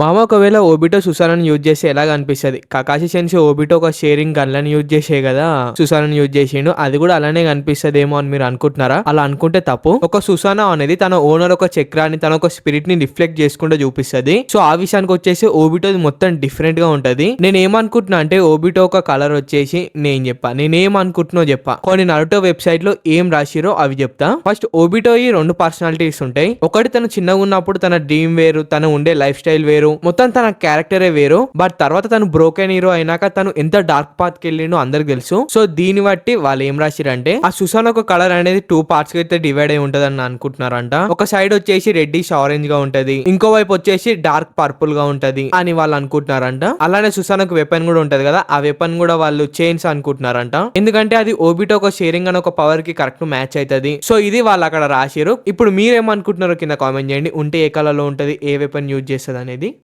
మామ ఒకవేళ Obito సుసానాని use చేస్తే ఎలాగ అనిపిస్తది? కకాషి సెన్సి ఓబిటో ఒక షేరింగ్ గన్‌లని యూజ్ చేసే గదా! సుసానాని యూజ్ చేసిండు. అది కూడా అలానే కనిపిస్తదేమో అని మీరు అనుకుంటున్నారా? అలా అనుకుంటే తప్పు. ఒక సుసానా అనేది తన ఓనర్ ఒక చక్రాన్ని తన ఒక స్పిరిట్ ని రిఫ్లెక్ట్ చేసుకుంటూ చూపిస్తది. సో ఆ విషయానికి వచ్చేసి ఓబిటోది మొత్తం డిఫరెంట్ గా ఉంటది. నేను ఏమనుకుంటున్నా అంటే ఓబిటో ఒక కలర్ వచ్చేసి నేనేమనుకుంటున్నో చెప్పా. కొన్ని నరుటో వెబ్సైట్ లో ఏం రాసిరో అవి చెప్తా. ఫస్ట్ ఓబిటో ఈ 2 పర్సనాలిటీస్ ఉంటాయి. ఒకటి తను చిన్నగా ఉన్నప్పుడు తన డ్రీమ్ వేరు, తను ఉండే లైఫ్ స్టైల్ వేరు, మొత్తం తన క్యారెక్టరే వేరు. బట్ తర్వాత తను బ్రోకెన్ హీరో అయినాక తను ఎంత డార్క్ పాత్ కి వెళ్ళిండో అందరికి తెలుసు. సో దీన్ని బట్టి వాళ్ళు ఏం రాసిరంటే ఆ సుసాన్ ఒక కలర్ అనేది 2 పార్ట్స్ కి అయితే డివైడ్ అయి ఉంటదని అనుకుంటున్నారంట. ఒక సైడ్ వచ్చేసి రెడ్డిష్ ఆరెంజ్ గా ఉంటది, ఇంకో వైపు వచ్చేసి డార్క్ పర్పుల్ గా ఉంటది అని వాళ్ళు అనుకుంటున్నారంట. అలానే సుసాన్ ఒక వెపన్ కూడా ఉంటది కదా, ఆ వెపన్ కూడా వాళ్ళు చైన్స్ అనుకుంటున్నారంట. ఎందుకంటే అది ఓబిటో ఒక షేరింగ్ అని ఒక పవర్ కి కరెక్ట్ మ్యాచ్ అవుతుంది. సో ఇది వాళ్ళు అక్కడ రాసిరు. ఇప్పుడు మీరేమనుకుంటున్నారో కింద కామెంట్ చేయండి. ఉంటే ఏ కలర్ లో ఉంటది, ఏ వెపన్ యూజ్ చేస్తుంది అనేది.